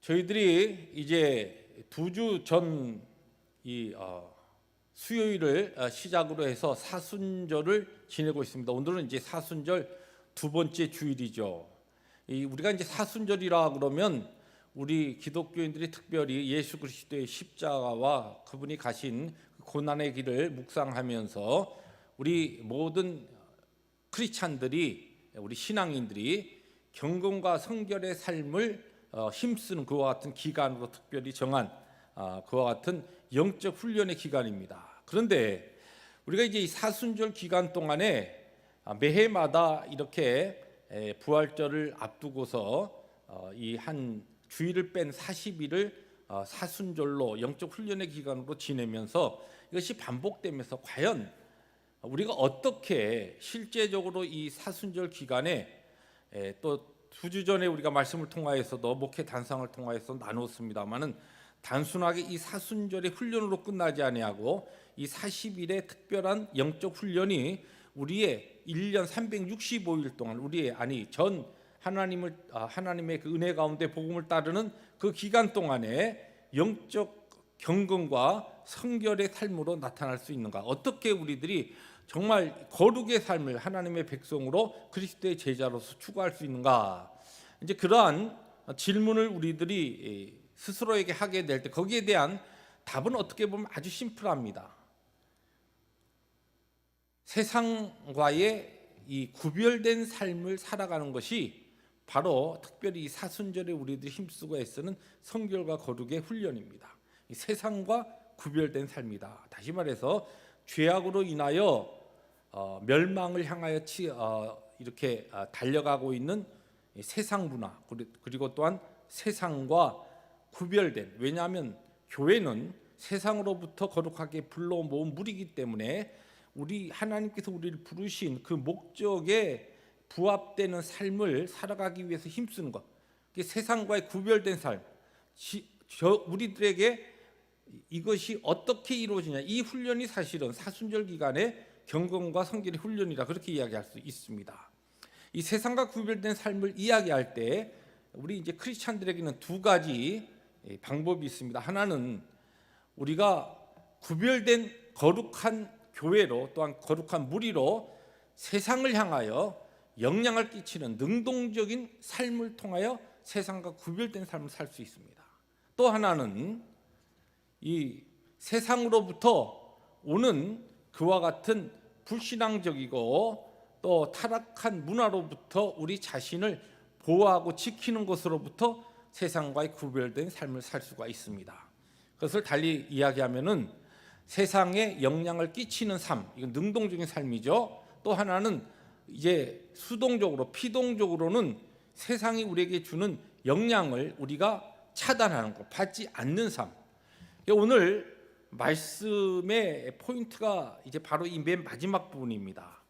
저희들이 이제 2주 전 수요일을 시작으로 해서 사순절을 지내고 있습니다. 오늘은 이제 사순절 두 번째 주일이죠. 우리가 이제 사순절이라 그러면 우리 기독교인들이 특별히 예수 그리스도의 십자가와 그분이 가신 고난의 길을 묵상하면서 우리 모든 크리스찬들이, 우리 신앙인들이 경건과 성결의 삶을 힘쓰는 그와 같은 기간으로 특별히 정한 그와 같은 영적 훈련의 기간입니다. 그런데 우리가 이제 이 사순절 기간 동안에 매해마다 이렇게 부활절을 앞두고서 이 한 주일을 뺀 40일을 사순절로 영적 훈련의 기간으로 지내면서 이것이 반복되면서 과연 우리가 어떻게 실제적으로 이 사순절 기간에 또 2주 전에 우리가 말씀을 통하여서도 목회 단상을 통하여서 나눴습니다마는 단순하게 이 사순절의 훈련으로 끝나지 아니하고 이 40일의 특별한 영적 훈련이 우리의 1년 365일 동안 전 하나님의 그 은혜 가운데 복음을 따르는 그 기간 동안에 영적 경건과 성결의 삶으로 나타날 수 있는가? 어떻게 우리들이 정말 거룩의 삶을 하나님의 백성으로 그리스도의 제자로서 추구할 수 있는가? 이제 그러한 질문을 우리들이 스스로에게 하게 될 때 거기에 대한 답은 어떻게 보면 아주 심플합니다. 세상과의 이 구별된 삶을 살아가는 것이 바로 특별히 이 사순절에 우리들이 힘쓰고 애쓰는 성결과 거룩의 훈련입니다. 이 세상과 구별된 삶이다. 다시 말해서 죄악으로 인하여 멸망을 향하여 이렇게 달려가고 있는 세상 문화, 그리고 또한 세상과 구별된, 왜냐하면 교회는 세상으로부터 거룩하게 불러 모은 무리이기 때문에 우리 하나님께서 우리를 부르신 그 목적에 부합되는 삶을 살아가기 위해서 힘쓰는 것, 세상과의 구별된 삶, 우리들에게 이것이 어떻게 이루어지냐, 이 훈련이 사실은 사순절 기간에 경건과 성결의 훈련이라 그렇게 이야기할 수 있습니다. 이 세상과 구별된 삶을 이야기할 때 우리 이제 크리스찬들에게는 두 가지 방법이 있습니다. 하나는 우리가 구별된 거룩한 교회로, 또한 거룩한 무리로 세상을 향하여 영향을 끼치는 능동적인 삶을 통하여 세상과 구별된 삶을 살 수 있습니다. 또 하나는 이 세상으로부터 오는 그와 같은 불신앙적이고 또 타락한 문화로부터 우리 자신을 보호하고 지키는 것으로부터 세상과의 구별된 삶을 살 수가 있습니다. 그것을 달리 이야기하면은 세상에 영향을 끼치는 삶, 이건 능동적인 삶이죠. 또 하나는 이제 수동적으로, 피동적으로는 세상이 우리에게 주는 영향을 우리가 차단하는 것, 받지 않는 삶. 오늘 말씀의 포인트가 이제 바로 이 맨 마지막 부분입니다.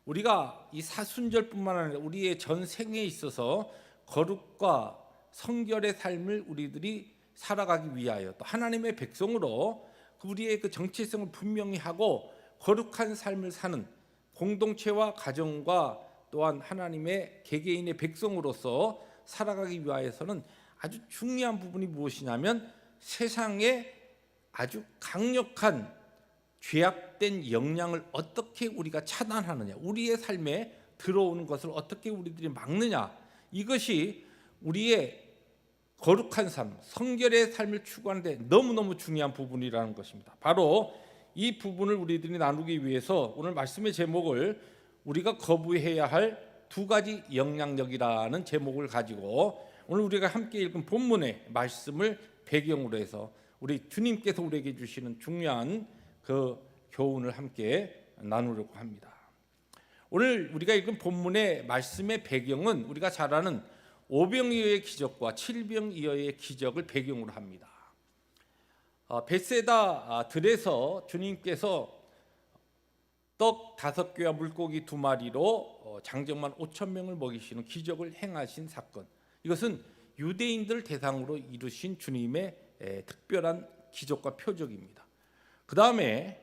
우리가 이 사순절뿐만 아니라 우리의 전 생에 있어서 거룩과 성결의 삶을 우리들이 살아가기 위하여 또 하나님의 백성으로 우리의 그 정체성을 분명히 하고 거룩한 삶을 사는 공동체와 가정과 또한 하나님의 개개인의 백성으로서 살아가기 위하여서는 아주 중요한 부분이 무엇이냐면 세상에 아주 강력한 죄악된 영향을 어떻게 우리가 차단하느냐, 우리의 삶에 들어오는 것을 어떻게 우리들이 막느냐, 이것이 우리의 거룩한 삶, 성결의 삶을 추구하는데 너무너무 중요한 부분이라는 것입니다. 바로 이 부분을 우리들이 나누기 위해서 오늘 말씀의 제목을 우리가 거부해야 할 두 가지 영향력이라는 제목을 가지고 오늘 우리가 함께 읽은 본문의 말씀을 배경으로 해서 우리 주님께서 우리에게 주시는 중요한 그 교훈을 함께 나누려고 합니다. 오늘 우리가 읽은 본문의 말씀의 배경은 우리가 잘 아는 오병이어의 기적과 칠병이어의 기적을 배경으로 합니다. 벳세다 들에서 주님께서 떡 5개와 물고기 2마리로 장정만 5,000명을 먹이시는 기적을 행하신 사건, 이것은 유대인들 대상으로 이루신 주님의 특별한 기적과 표적입니다. 그 다음에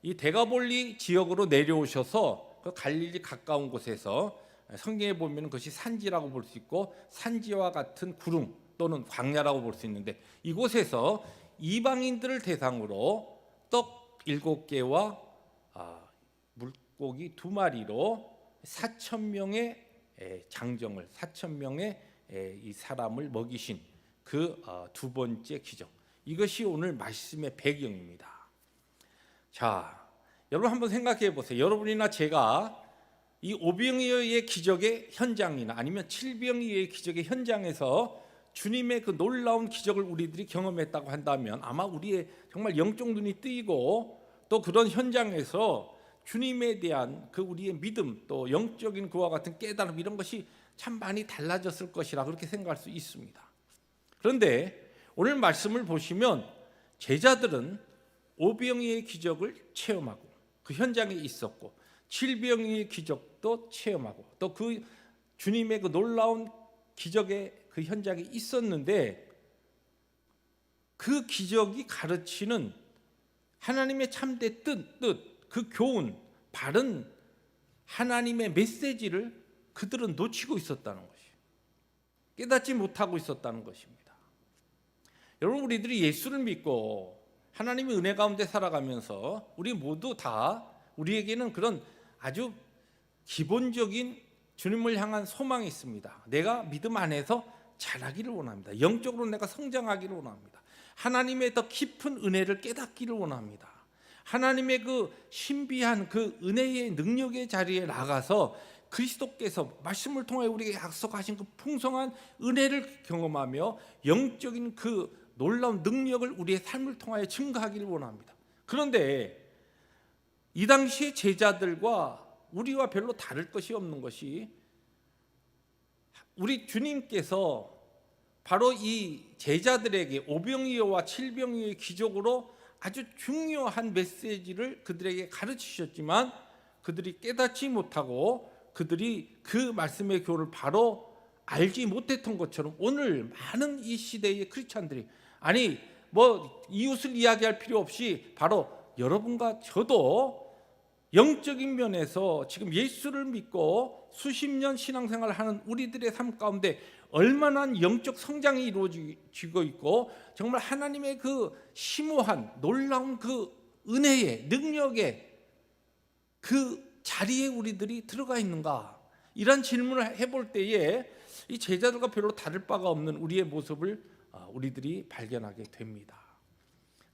이 데가볼리 지역으로 내려오셔서 그 갈릴리 가까운 곳에서 성경에 보면 그것이 산지라고 볼 수 있고 산지와 같은 구름, 또는 광야라고 볼 수 있는데, 이곳에서 이방인들을 대상으로 떡 7개와 물고기 2마리로 4,000명의 장정을 4,000명의 이 사람을 먹이신 그 두 번째 기적, 이것이 오늘 말씀의 배경입니다. 자, 여러분 한번 생각해 보세요. 여러분이나 제가 이 오병이어의 기적의 현장이나 아니면 칠병이어의 기적의 현장에서 주님의 그 놀라운 기적을 우리들이 경험했다고 한다면 아마 우리의 정말 영적 눈이 뜨이고, 또 그런 현장에서 주님에 대한 그 우리의 믿음, 또 영적인 그와 같은 깨달음, 이런 것이 참 많이 달라졌을 것이라 그렇게 생각할 수 있습니다. 그런데 오늘 말씀을 보시면 제자들은 오병이어의 기적을 체험하고 그 현장에 있었고, 칠병이어의 기적도 체험하고, 또 그 주님의 그 놀라운 기적의 그 현장에 있었는데, 그 기적이 가르치는 하나님의 참된 뜻, 그 교훈, 바른 하나님의 메시지를 그들은 놓치고 있었다는 것이에요. 깨닫지 못하고 있었다는 것입니다. 여러분, 우리들이 예수를 믿고 하나님의 은혜 가운데 살아가면서 우리 모두 다, 우리에게는 그런 아주 기본적인 주님을 향한 소망이 있습니다. 내가 믿음 안에서 자라기를 원합니다. 영적으로 내가 성장하기를 원합니다. 하나님의 더 깊은 은혜를 깨닫기를 원합니다. 하나님의 그 신비한 그 은혜의 능력의 자리에 나가서 그리스도께서 말씀을 통해 우리에게 약속하신 그 풍성한 은혜를 경험하며 영적인 그 놀라운 능력을 우리의 삶을 통하여 증거하기를 원합니다. 그런데 이 당시의 제자들과 우리와 별로 다를 것이 없는 것이, 우리 주님께서 바로 이 제자들에게 오병이어와 칠병이어의 기적으로 아주 중요한 메시지를 그들에게 가르치셨지만, 그들이 깨닫지 못하고 그들이 그 말씀의 교훈을 바로 알지 못했던 것처럼, 오늘 많은 이 시대의 크리스찬들이, 아니 뭐 이웃을 이야기할 필요 없이 바로 여러분과 저도 영적인 면에서 지금 예수를 믿고 수십 년 신앙생활을 하는 우리들의 삶 가운데 얼마나 영적 성장이 이루어지고 있고, 정말 하나님의 그 심오한 놀라운 그 은혜의 능력의 그 자리에 우리들이 들어가 있는가, 이런 질문을 해볼 때에 이 제자들과 별로 다를 바가 없는 우리의 모습을 우리들이 발견하게 됩니다.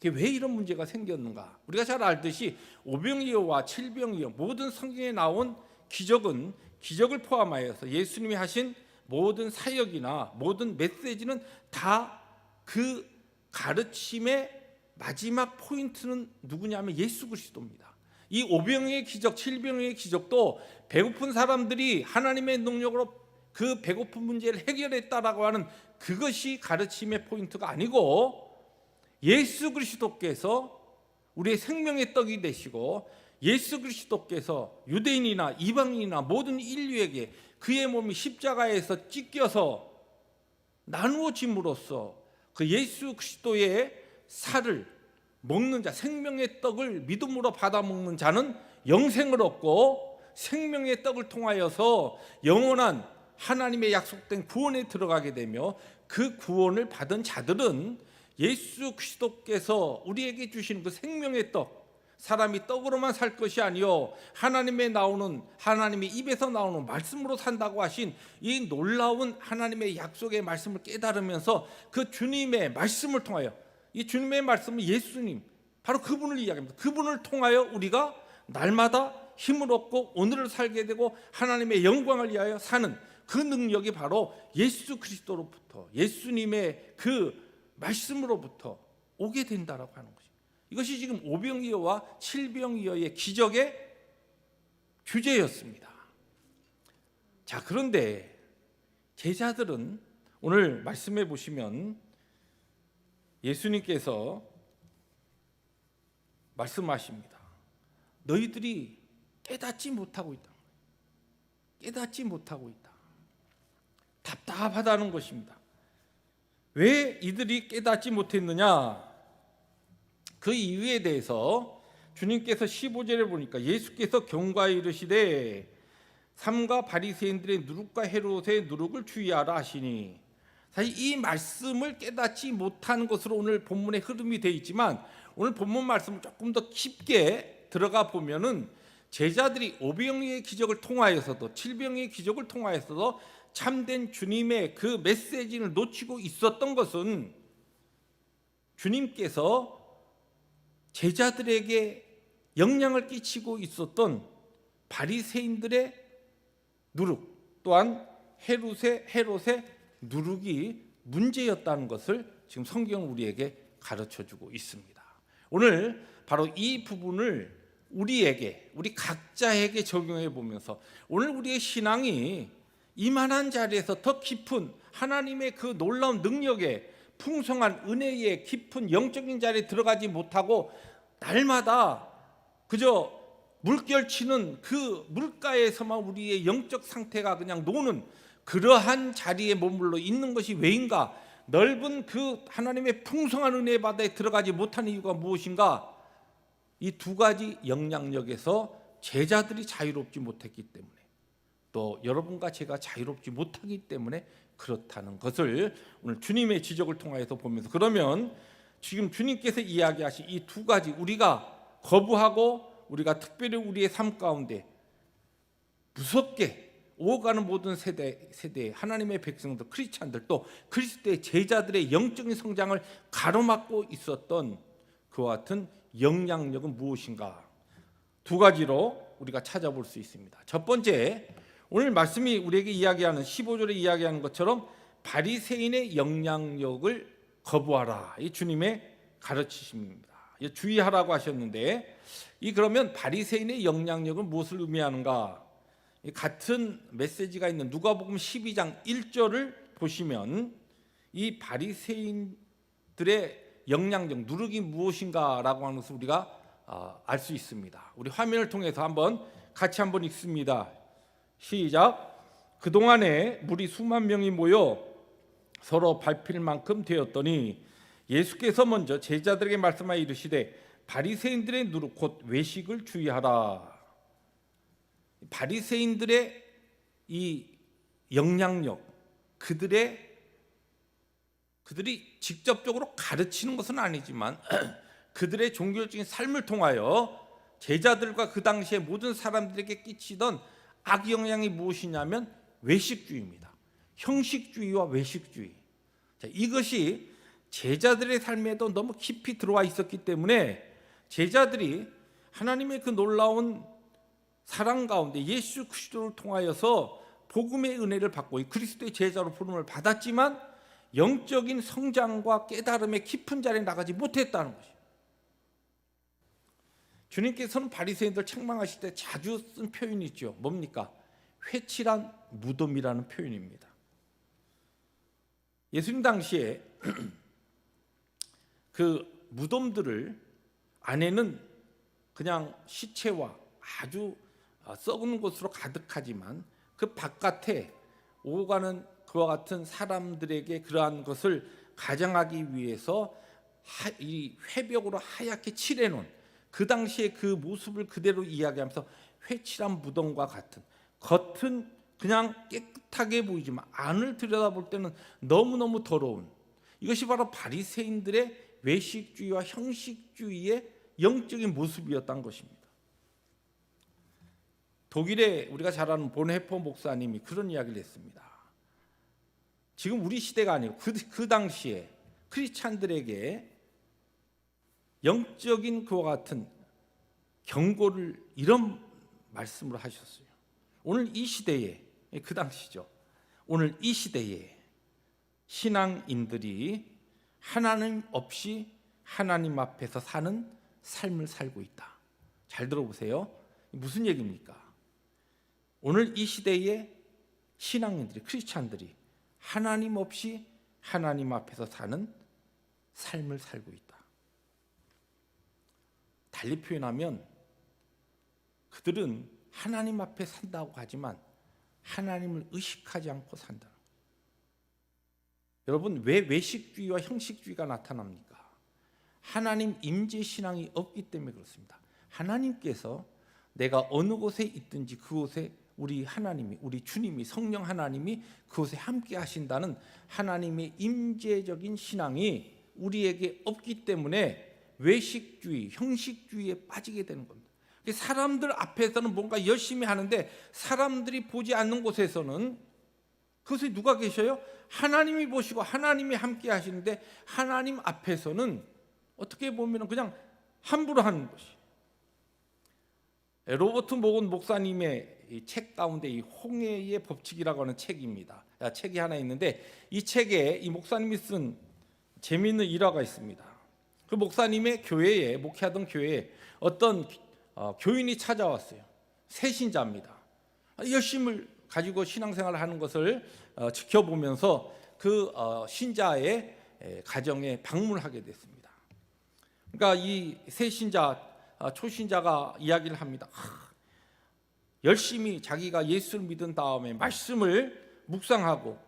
왜 이런 문제가 생겼는가? 우리가 잘 알듯이 오병이어와 칠병이어, 모든 성경에 나온 기적은, 기적을 포함하여서 예수님이 하신 모든 사역이나 모든 메시지는 다 그 가르침의 마지막 포인트는 누구냐면 예수 그리스도입니다. 이 오병이어의 기적, 칠병이어의 기적도 배고픈 사람들이 하나님의 능력으로 그 배고픈 문제를 해결했다라고 하는 그것이 가르침의 포인트가 아니고, 예수 그리스도께서 우리의 생명의 떡이 되시고, 예수 그리스도께서 유대인이나 이방인이나 모든 인류에게 그의 몸이 십자가에서 찢겨서 나누어짐으로써 그 예수 그리스도의 살을 먹는 자, 생명의 떡을 믿음으로 받아 먹는 자는 영생을 얻고, 생명의 떡을 통하여서 영원한 하나님의 약속된 구원에 들어가게 되며, 그 구원을 받은 자들은 예수 그리스도께서 우리에게 주신 그 생명의 떡, 사람이 떡으로만 살 것이 아니요 하나님의 입에서 나오는 말씀으로 산다고 하신 이 놀라운 하나님의 약속의 말씀을 깨달으면서 그 주님의 말씀을 통하여, 이 주님의 말씀은 예수님, 바로 그분을 이야기합니다. 그분을 통하여 우리가 날마다 힘을 얻고 오늘을 살게 되고 하나님의 영광을 위하여 사는 그 능력이 바로 예수 그리스도로부터, 예수님의 그 말씀으로부터 오게 된다라고 하는 것입니다. 이것이 지금 오병이어와 칠병이어의 기적의 주제였습니다. 자, 그런데 제자들은 오늘 말씀해 보시면 예수님께서 말씀하십니다. 너희들이 깨닫지 못하고 있다. 깨닫지 못하고 있다. 답답하다는 것입니다. 왜 이들이 깨닫지 못했느냐? 그 이유에 대해서 주님께서 15절에 보니까 예수께서 경고하여 이르시되 삼가 바리새인들의 누룩과 헤롯의 누룩을 주의하라 하시니 사실 이 말씀을 깨닫지 못하는 것으로 오늘 본문의 흐름이 되어 있지만, 오늘 본문 말씀을 조금 더 깊게 들어가 보면은 제자들이 오병이의 기적을 통하여서도 칠병이의 기적을 통하여서도 참된 주님의 그 메시지를 놓치고 있었던 것은 주님께서 제자들에게 영향을 끼치고 있었던 바리새인들의 누룩, 또한 헤롯의 누룩이 문제였다는 것을 지금 성경은 우리에게 가르쳐주고 있습니다. 오늘 바로 이 부분을 우리 각자에게 적용해 보면서 오늘 우리의 신앙이 이만한 자리에서 더 깊은 하나님의 그 놀라운 능력에, 풍성한 은혜의 깊은 영적인 자리에 들어가지 못하고 날마다 그저 물결치는 그 물가에서만 우리의 영적 상태가 그냥 노는 그러한 자리에 머물러 있는 것이 왜인가? 넓은 그 하나님의 풍성한 은혜의 바다에 들어가지 못하는 이유가 무엇인가? 이 두 가지 영향력에서 제자들이 자유롭지 못했기 때문에, 또 여러분과 제가 자유롭지 못하기 때문에 그렇다는 것을 오늘 주님의 지적을 통해서 보면서, 그러면 지금 주님께서 이야기하신 이 두 가지, 우리가 거부하고 우리가 특별히 우리의 삶 가운데 무섭게 오가는 모든 세대 하나님의 백성들, 크리스찬들, 또 그리스도의 제자들의 영적인 성장을 가로막고 있었던 그와 같은 영향력은 무엇인가? 두 가지로 우리가 찾아볼 수 있습니다. 첫 번째, 오늘 말씀이 우리에게 이야기하는 15절에 이야기하는 것처럼 바리새인의 영향력을 거부하라, 이 주님의 가르치심입니다. 주의하라고 하셨는데, 이 그러면 바리새인의 영향력은 무엇을 의미하는가? 같은 메시지가 있는 누가복음 12장 1절을 보시면 이 바리새인들의 영향력, 누룩이 무엇인가라고 하는 것을 우리가 알 수 있습니다. 우리 화면을 통해서 같이 한번 읽습니다. 시작. 그동안에 무리 수만 명이 모여 서로 밟힐 만큼 되었더니 예수께서 먼저 제자들에게 말씀하여 이르시되 바리새인들의 누룩 곧 외식을 주의하라. 바리새인들의 이 영향력, 그들이 직접적으로 가르치는 것은 아니지만 그들의 종교적인 삶을 통하여 제자들과 그 당시의 모든 사람들에게 끼치던 악영향이 무엇이냐면 외식주의입니다. 형식주의와 외식주의. 이것이 제자들의 삶에도 너무 깊이 들어와 있었기 때문에 제자들이 하나님의 그 놀라운 사랑 가운데 예수 그리스도를 통하여서 복음의 은혜를 받고 그리스도의 제자로 부름을 받았지만 영적인 성장과 깨달음의 깊은 자리에 나가지 못했다는 것이에요. 주님께서는 바리새인들 책망하실 때 자주 쓴 표현이 있죠. 뭡니까? 회칠한 무덤이라는 표현입니다. 예수님 당시에 그 무덤들을 안에는 그냥 시체와 아주 썩은 곳으로 가득하지만 그 바깥에 오고 가는 그와 같은 사람들에게 그러한 것을 가장하기 위해서 이 회벽으로 하얗게 칠해놓은 그 당시에 그 모습을 그대로 이야기하면서 회칠한 무덤과 같은, 겉은 그냥 깨끗하게 보이지만 안을 들여다볼 때는 너무너무 더러운, 이것이 바로 바리새인들의 외식주의와 형식주의의 영적인 모습이었던 것입니다. 독일에 우리가 잘 아는 본헤퍼 목사님이 그런 이야기를 했습니다. 지금 우리 시대가 아니고 그 당시에 크리스찬들에게 영적인 그와 같은 경고를 이런 말씀으로 하셨어요. 오늘 이 시대에, 그 당시죠, 오늘 이 시대에 신앙인들이 하나님 없이 하나님 앞에서 사는 삶을 살고 있다. 잘 들어보세요. 무슨 얘기입니까? 오늘 이 시대에 신앙인들이, 크리스찬들이 하나님 없이 하나님 앞에서 사는 삶을 살고 있다. 달리 표현하면 그들은 하나님 앞에 산다고 하지만 하나님을 의식하지 않고 산다. 여러분, 왜 외식주의와 형식주의가 나타납니까? 하나님 임재 신앙이 없기 때문에 그렇습니다. 하나님께서 내가 어느 곳에 있든지 그곳에 우리 하나님이, 우리 주님이, 성령 하나님이 그곳에 함께 하신다는 하나님의 임재적인 신앙이 우리에게 없기 때문에 외식주의, 형식주의에 빠지게 되는 겁니다. 사람들 앞에서는 뭔가 열심히 하는데 사람들이 보지 않는 곳에서는 그것에 누가 계셔요? 하나님이 보시고 하나님이 함께 하시는데 하나님 앞에서는 어떻게 보면 그냥 함부로 하는 것이. 로버트 모건 목사님의 이 책 가운데 이 홍해의 법칙이라고 하는 책입니다. 책이 하나 있는데 이 책에 이 목사님이 쓴 재미있는 일화가 있습니다. 그 목사님의 교회에, 목회하던 교회에 어떤 교인이 찾아왔어요. 새신자입니다. 열심을 가지고 신앙생활을 하는 것을 지켜보면서 그 신자의 가정에 방문하게 됐습니다. 그러니까 이 새신자, 초신자가 이야기를 합니다. 열심히 자기가 예수를 믿은 다음에 말씀을 묵상하고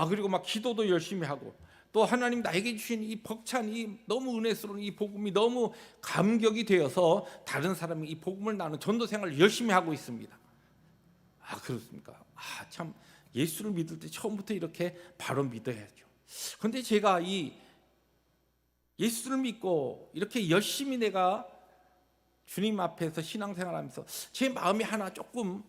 그리고 막 기도도 열심히 하고 또 하나님 나에게 주신 이 벅찬 이 너무 은혜스러운 이 복음이 너무 감격이 되어서 다른 사람이 이 복음을 나누는 전도 생활을 열심히 하고 있습니다. 그렇습니까? 참 예수를 믿을 때 처음부터 이렇게 바로 믿어야죠. 그런데 제가 이 예수를 믿고 이렇게 열심히 내가 주님 앞에서 신앙생활하면서 제 마음이 하나 조금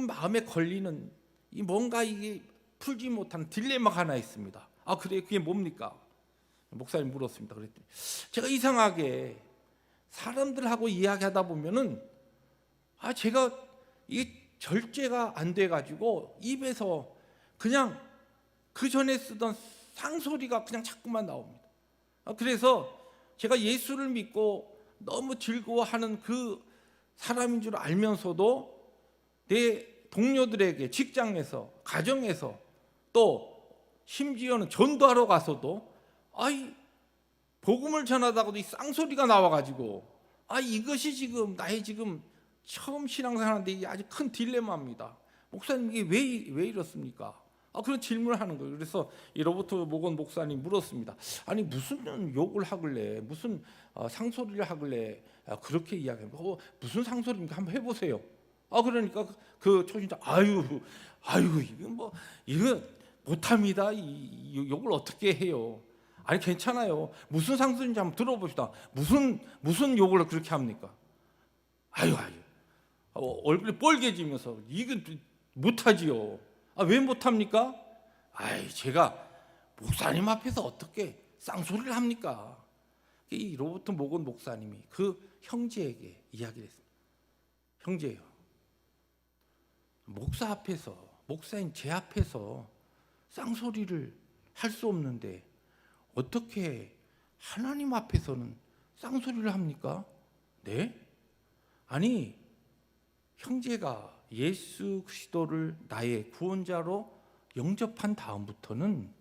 마음에 걸리는 이 뭔가 이게 풀지 못하는 딜레마가 하나 있습니다. 그래, 그게 뭡니까? 목사님 물었습니다. 그랬더니 제가 이상하게 사람들하고 이야기하다 보면은 제가 이게 절제가 안 돼가지고 입에서 그냥 그 전에 쓰던 쌍소리가 그냥 자꾸만 나옵니다. 그래서 제가 예수를 믿고 너무 즐거워하는 그 사람인 줄 알면서도 내 동료들에게 직장에서, 가정에서 또 심지어는 전도하러 가서도 복음을 전하다가도 이 쌍소리가 나와가지고 이것이 지금 나의 지금 처음 신앙생활하는데 이게 아주 큰 딜레마입니다. 목사님 이게 왜 이렇습니까? 그런 질문을 하는 거예요. 그래서 이 로버트 모건 목사님 물었습니다. 아니 무슨 욕을 하길래 무슨 상소리를 하길래 그렇게 이야기합니까? 무슨 상소리입니까? 한번 해보세요. 그러니까 그 초신자 이거 못합니다. 이 욕을 어떻게 해요? 아니 괜찮아요. 무슨 상소리인지 한번 들어봅시다. 무슨 욕을 그렇게 합니까? 얼굴이 빨개지면서 이건 못하지요. 왜 못합니까? 제가 목사님 앞에서 어떻게 쌍소리를 합니까? 이 로버트 모건 목사님이 그 형제에게 이야기를 했습니다. 형제요, 목사 앞에서, 목사인 제 앞에서 쌍소리를 할 수 없는데 어떻게 하나님 앞에서는 쌍소리를 합니까? 네? 아니 형제가 예수 그리스도를 나의 구원자로 영접한 다음부터는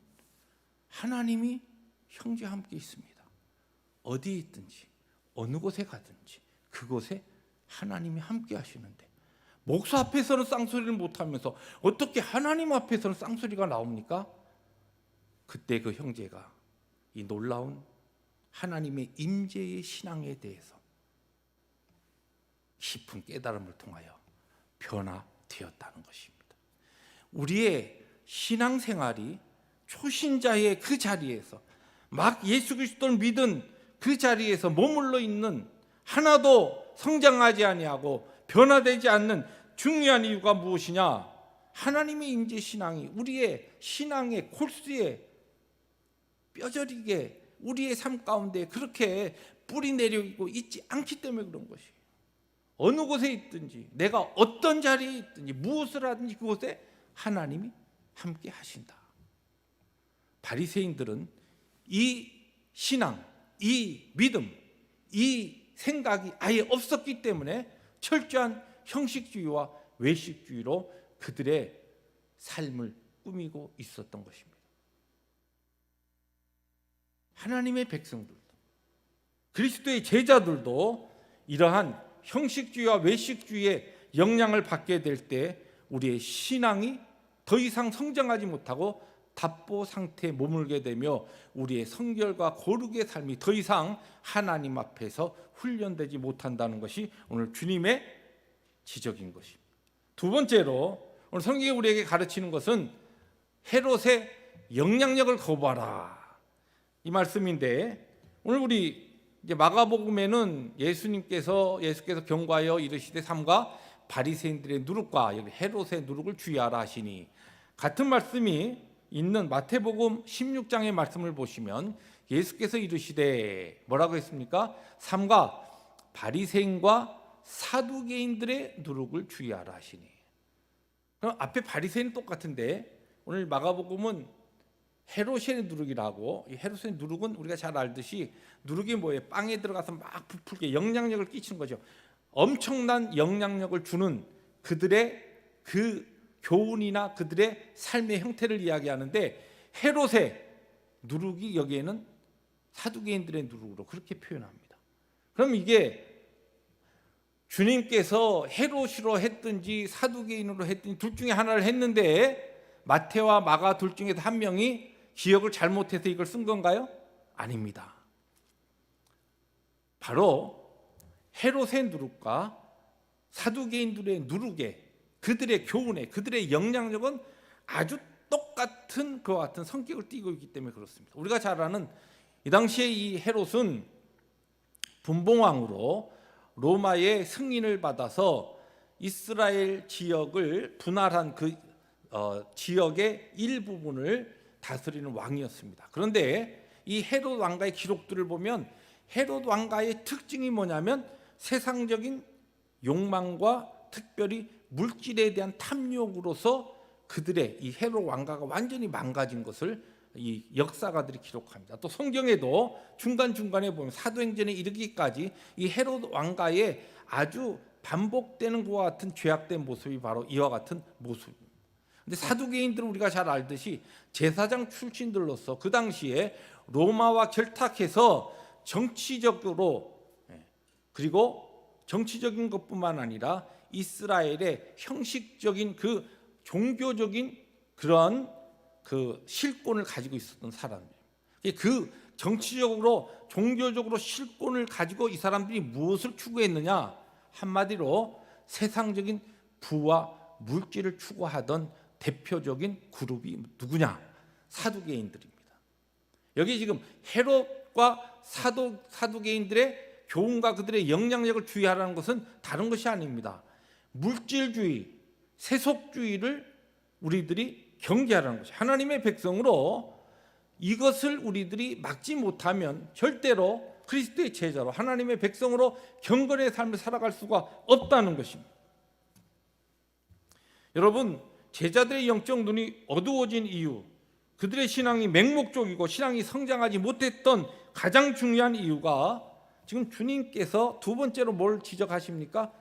하나님이 형제와 함께 있습니다. 어디에 있든지 어느 곳에 가든지 그곳에 하나님이 함께 하시는데 목사 앞에서는 쌍소리를 못하면서 어떻게 하나님 앞에서는 쌍소리가 나옵니까? 그때 그 형제가 이 놀라운 하나님의 임재의 신앙에 대해서 깊은 깨달음을 통하여 변화되었다는 것입니다. 우리의 신앙생활이 초신자의 그 자리에서 막 예수 그리스도를 믿은 그 자리에서 머물러 있는 하나도 성장하지 아니하고 변화되지 않는 중요한 이유가 무엇이냐? 하나님의 임재 신앙이 우리의 신앙의 코스에 뼈저리게 우리의 삶 가운데 그렇게 뿌리 내리고 있지 않기 때문에 그런 것이에요. 어느 곳에 있든지 내가 어떤 자리에 있든지 무엇을 하든지 그곳에 하나님이 함께 하신다. 바리새인들은 이 신앙, 이 믿음, 이 생각이 아예 없었기 때문에 철저한 형식주의와 외식주의로 그들의 삶을 꾸미고 있었던 것입니다. 하나님의 백성들도 그리스도의 제자들도 이러한 형식주의와 외식주의의 영향을 받게 될 때 우리의 신앙이 더 이상 성장하지 못하고 답보 상태에 머물게 되며 우리의 성결과 거룩의 삶이 더 이상 하나님 앞에서 훈련되지 못한다는 것이 오늘 주님의 지적인 것입니다. 두 번째로 오늘 성경이 우리에게 가르치는 것은 헤롯의 영향력을 거부하라, 이 말씀인데, 오늘 우리 이제 마가복음에는 예수께서 경고하여 이르시되 삼가 바리새인들의 누룩과 여기 헤롯의 누룩을 주의하라 하시니, 같은 말씀이 있는 마태복음 16장의 말씀을 보시면 예수께서 이르시되 뭐라고 했습니까? 삼가 바리새인과 사두개인들의 누룩을 주의하라 하시니. 그럼 앞에 바리새인은 똑같은데 오늘 마가복음은 헤롯의 누룩이라고. 이 헤롯의 누룩은 우리가 잘 알듯이 누룩이 뭐예요? 빵에 들어가서 막 부풀게 영향력을 끼치는 거죠. 엄청난 영향력을 주는 그들의 그 교훈이나 그들의 삶의 형태를 이야기하는데, 헤롯의 누룩이 여기에는 사두개인들의 누룩으로 그렇게 표현합니다. 그럼 이게 주님께서 헤롯으로 했든지 사두개인으로 했든지 둘 중에 하나를 했는데 마태와 마가 둘 중에서 한 명이 기억을 잘못해서 이걸 쓴 건가요? 아닙니다. 바로 헤롯의 누룩과 사두개인들의 누룩에, 그들의 교훈에, 그들의 영향력은 아주 똑같은 그와 같은 성격을 띠고 있기 때문에 그렇습니다. 우리가 잘 아는 이 당시에 이 헤롯은 분봉왕으로 로마의 승인을 받아서 이스라엘 지역을 분할한 그 지역의 일부분을 다스리는 왕이었습니다. 그런데 이 헤롯 왕가의 기록들을 보면 헤롯 왕가의 특징이 뭐냐면 세상적인 욕망과 특별히 물질에 대한 탐욕으로서 그들의 이 헤롯 왕가가 완전히 망가진 것을 이 역사가들이 기록합니다. 또 성경에도 중간중간에 보면 사도행전에 이르기까지 이 헤롯 왕가의 아주 반복되는 것과 같은 죄악된 모습이 바로 이와 같은 모습입니다. 근데 사두개인들은 우리가 잘 알듯이 제사장 출신들로서 그 당시에 로마와 결탁해서 정치적으로, 그리고 정치적인 것뿐만 아니라 이스라엘의 형식적인 그 종교적인 그런 그 실권을 가지고 있었던 사람이에요. 그 정치적으로 종교적으로 실권을 가지고 이 사람들이 무엇을 추구했느냐? 한마디로 세상적인 부와 물질을 추구하던 대표적인 그룹이 누구냐? 사두개인들입니다. 여기 지금 헤롯과 사두개인들의 교훈과 그들의 영향력을 주의하라는 것은 다른 것이 아닙니다. 물질주의, 세속주의를 우리들이 경계하라는 것이, 하나님의 백성으로 이것을 우리들이 막지 못하면 절대로 그리스도의 제자로 하나님의 백성으로 경건의 삶을 살아갈 수가 없다는 것입니다. 여러분, 제자들의 영적 눈이 어두워진 이유, 그들의 신앙이 맹목적이고 신앙이 성장하지 못했던 가장 중요한 이유가 지금 주님께서 두 번째로 뭘 지적하십니까?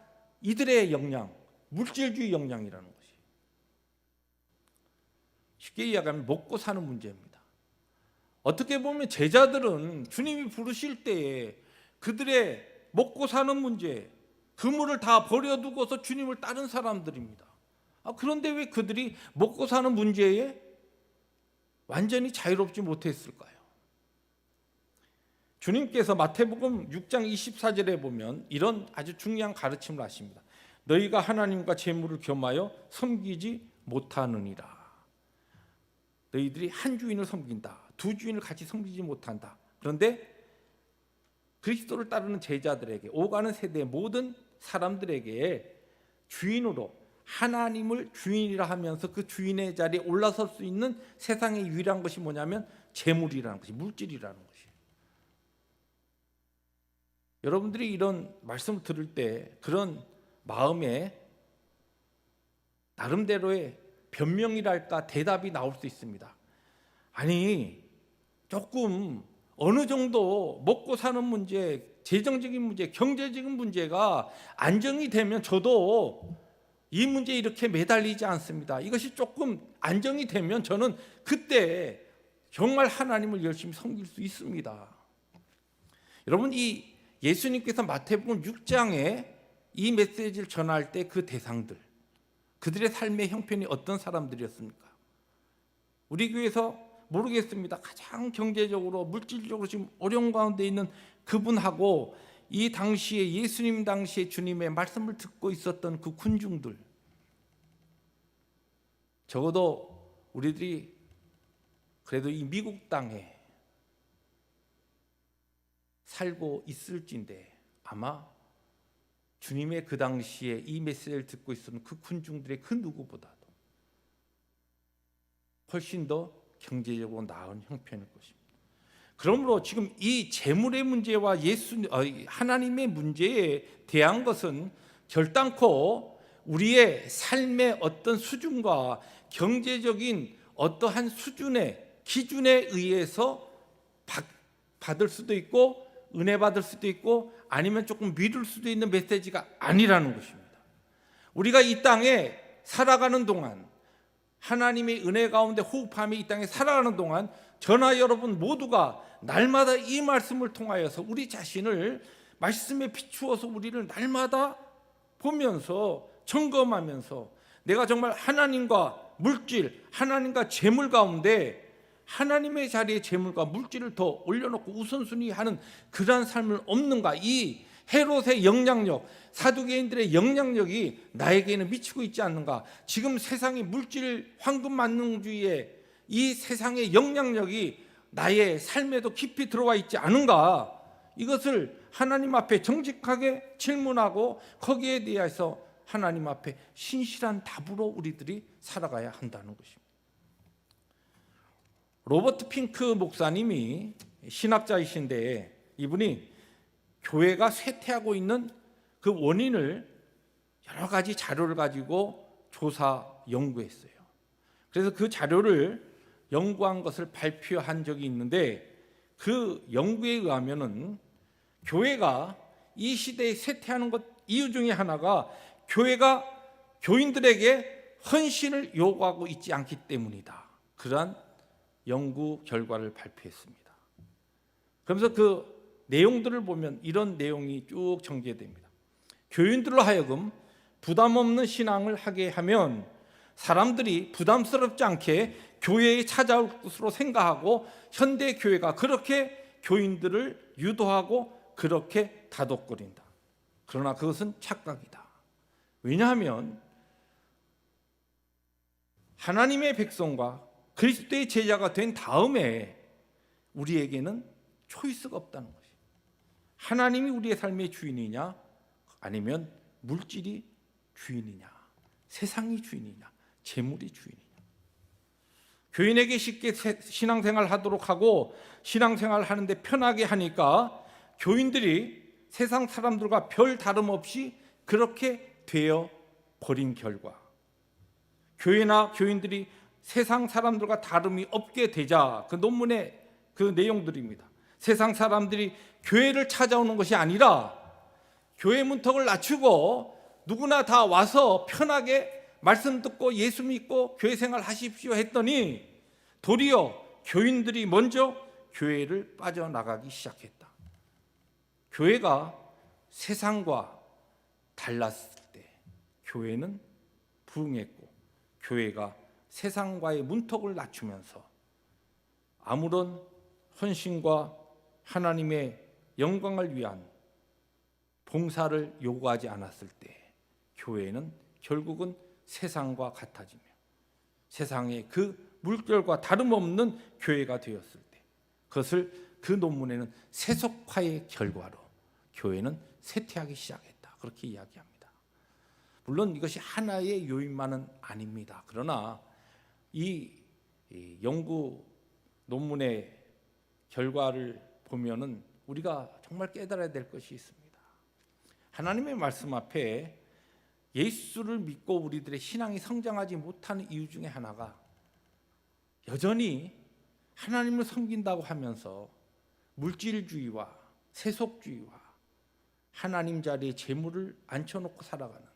이들의 역량, 물질주의 역량이라는 것이. 쉽게 이야기하면 먹고 사는 문제입니다. 어떻게 보면 제자들은 주님이 부르실 때에 그들의 먹고 사는 문제, 그물을 다 버려두고서 주님을 따른 사람들입니다. 그런데 왜 그들이 먹고 사는 문제에 완전히 자유롭지 못했을까요? 주님께서 마태복음 6장 24절에 보면 이런 아주 중요한 가르침을 하십니다. 너희가 하나님과 재물을 겸하여 섬기지 못하느니라. 너희들이 한 주인을 섬긴다, 두 주인을 같이 섬기지 못한다. 그런데 그리스도를 따르는 제자들에게, 오가는 세대의 모든 사람들에게 주인으로 하나님을 주인이라 하면서 그 주인의 자리에 올라설 수 있는 세상의 유일한 것이 뭐냐면 재물이라는 것이, 물질이라는 것이. 여러분들이 이런 말씀을 들을 때 그런 마음에 나름대로의 변명이랄까 대답이 나올 수 있습니다. 아니, 조금 어느 정도 먹고 사는 문제, 재정적인 문제, 경제적인 문제가 안정이 되면 저도 이 문제에 이렇게 매달리지 않습니다. 이것이 조금 안정이 되면 저는 그때 정말 하나님을 열심히 섬길 수 있습니다. 여러분, 이 예수님께서 마태복음 6장에 이 메시지를 전할 때 그 대상들, 그들의 삶의 형편이 어떤 사람들이었습니까? 우리 교회에서 모르겠습니다. 가장 경제적으로, 물질적으로 지금 어려운 가운데 있는 그분하고 이 당시에 예수님 당시에 주님의 말씀을 듣고 있었던 그 군중들, 적어도 우리들이 그래도 이 미국 땅에 살고 있을진데 아마 주님의 그 당시에 이 메시지를 듣고 있었던 그 군중들의 그 누구보다도 훨씬 더 경제적으로 나은 형편일 것입니다. 그러므로 지금 이 재물의 문제와 하나님의 문제에 대한 것은 결단코 우리의 삶의 어떤 수준과 경제적인 어떠한 수준의 기준에 의해서 받을 수도 있고 은혜 받을 수도 있고 아니면 조금 미룰 수도 있는 메시지가 아니라는 것입니다. 우리가 이 땅에 살아가는 동안 하나님의 은혜 가운데 호흡하며 이 땅에 살아가는 동안 저나 여러분 모두가 날마다 이 말씀을 통하여서 우리 자신을 말씀에 비추어서 우리를 날마다 보면서 점검하면서 내가 정말 하나님과 물질, 하나님과 재물 가운데 하나님의 자리에 재물과 물질을 더 올려놓고 우선순위하는 그러한 삶을 없는가? 이 헤롯의 영향력, 사두개인들의 영향력이 나에게는 미치고 있지 않는가? 지금 세상의 물질 황금만능주의의 이 세상의 영향력이 나의 삶에도 깊이 들어와 있지 않은가? 이것을 하나님 앞에 정직하게 질문하고 거기에 대해서 하나님 앞에 신실한 답으로 우리들이 살아가야 한다는 것입니다. 로버트 핑크 목사님이 신학자이신데 이분이 교회가 쇠퇴하고 있는 그 원인을 여러 가지 자료를 가지고 조사 연구했어요. 그래서 그 자료를 연구한 것을 발표한 적이 있는데 그 연구에 의하면은 교회가 이 시대에 쇠퇴하는 것 이유 중에 하나가 교회가 교인들에게 헌신을 요구하고 있지 않기 때문이다. 그러한 연구 결과를 발표했습니다. 그러면서 그 내용들을 보면 이런 내용이 쭉 전개됩니다. 교인들로 하여금 부담 없는 신앙을 하게 하면 사람들이 부담스럽지 않게 교회에 찾아올 것으로 생각하고 현대 교회가 그렇게 교인들을 유도하고 그렇게 다독거린다. 그러나 그것은 착각이다. 왜냐하면 하나님의 백성과 그리스도의 제자가 된 다음에 우리에게는 초이스가 없다는 것이. 하나님이 우리의 삶의 주인이냐 아니면 물질이 주인이냐 세상이 주인이냐 재물이 주인이냐. 교인에게 쉽게 신앙생활 하도록 하고 신앙생활 하는데 편하게 하니까 교인들이 세상 사람들과 별 다름없이 그렇게 되어 버린 결과 교회나 교인들이 세상 사람들과 다름이 없게 되자 그 논문의 그 내용들입니다. 세상 사람들이 교회를 찾아오는 것이 아니라 교회 문턱을 낮추고 누구나 다 와서 편하게 말씀 듣고 예수 믿고 교회 생활 하십시오 했더니 도리어 교인들이 먼저 교회를 빠져나가기 시작했다. 교회가 세상과 달랐을 때 교회는 부흥했고 교회가 세상과의 문턱을 낮추면서 아무런 헌신과 하나님의 영광을 위한 봉사를 요구하지 않았을 때 교회는 결국은 세상과 같아지며 세상의 그 물결과 다름없는 교회가 되었을 때 그것을 그 논문에는 세속화의 결과로 교회는 쇠퇴하기 시작했다. 그렇게 이야기합니다. 물론 이것이 하나의 요인만은 아닙니다. 그러나 이 연구 논문의 결과를 보면은 우리가 정말 깨달아야 될 것이 있습니다. 하나님의 말씀 앞에 예수를 믿고 우리들의 신앙이 성장하지 못하는 이유 중에 하나가 여전히 하나님을 섬긴다고 하면서 물질주의와 세속주의와 하나님 자리에 재물을 앉혀놓고 살아가는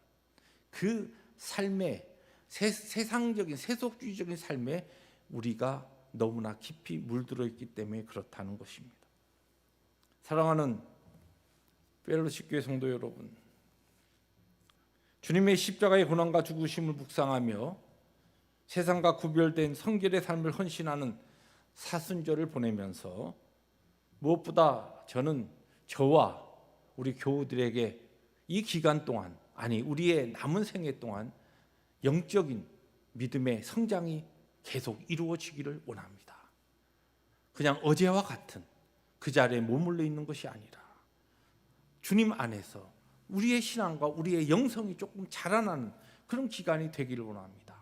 그 삶의 세상적인 세속주의적인 삶에 우리가 너무나 깊이 물들어 있기 때문에 그렇다는 것입니다. 사랑하는 펠로십 교회 성도 여러분, 주님의 십자가의 고난과 죽으심을 묵상하며 세상과 구별된 성결의 삶을 헌신하는 사순절을 보내면서 무엇보다 저는 저와 우리 교우들에게 이 기간 동안 아니 우리의 남은 생애 동안 영적인 믿음의 성장이 계속 이루어지기를 원합니다. 그냥 어제와 같은 그 자리에 머물러 있는 것이 아니라 주님 안에서 우리의 신앙과 우리의 영성이 조금 자라나는 그런 기간이 되기를 원합니다.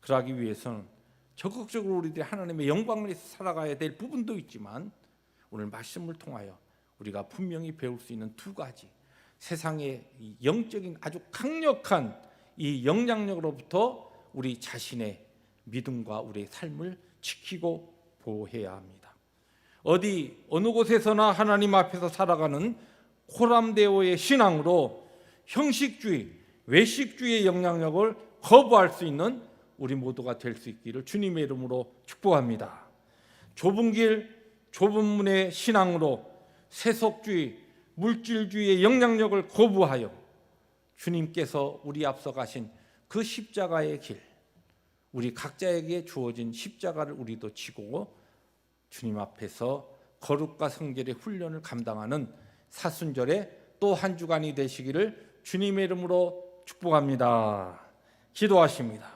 그러기 위해서는 적극적으로 우리들이 하나님의 영광을 위해서 살아가야 될 부분도 있지만 오늘 말씀을 통하여 우리가 분명히 배울 수 있는 두 가지, 세상의 영적인 아주 강력한 이 영향력으로부터 우리 자신의 믿음과 우리의 삶을 지키고 보호해야 합니다. 어느 곳에서나 하나님 앞에서 살아가는 코람데오의 신앙으로 형식주의, 외식주의의 영향력을 거부할 수 있는 우리 모두가 될 수 있기를 주님의 이름으로 축복합니다. 좁은 길, 좁은 문의 신앙으로 세속주의, 물질주의의 영향력을 거부하여 주님께서 우리 앞서 가신 그 십자가의 길, 우리 각자에게 주어진 십자가를 우리도 지고 주님 앞에서 거룩과 성결의 훈련을 감당하는 사순절의 또 한 주간이 되시기를 주님의 이름으로 축복합니다. 기도하십니다.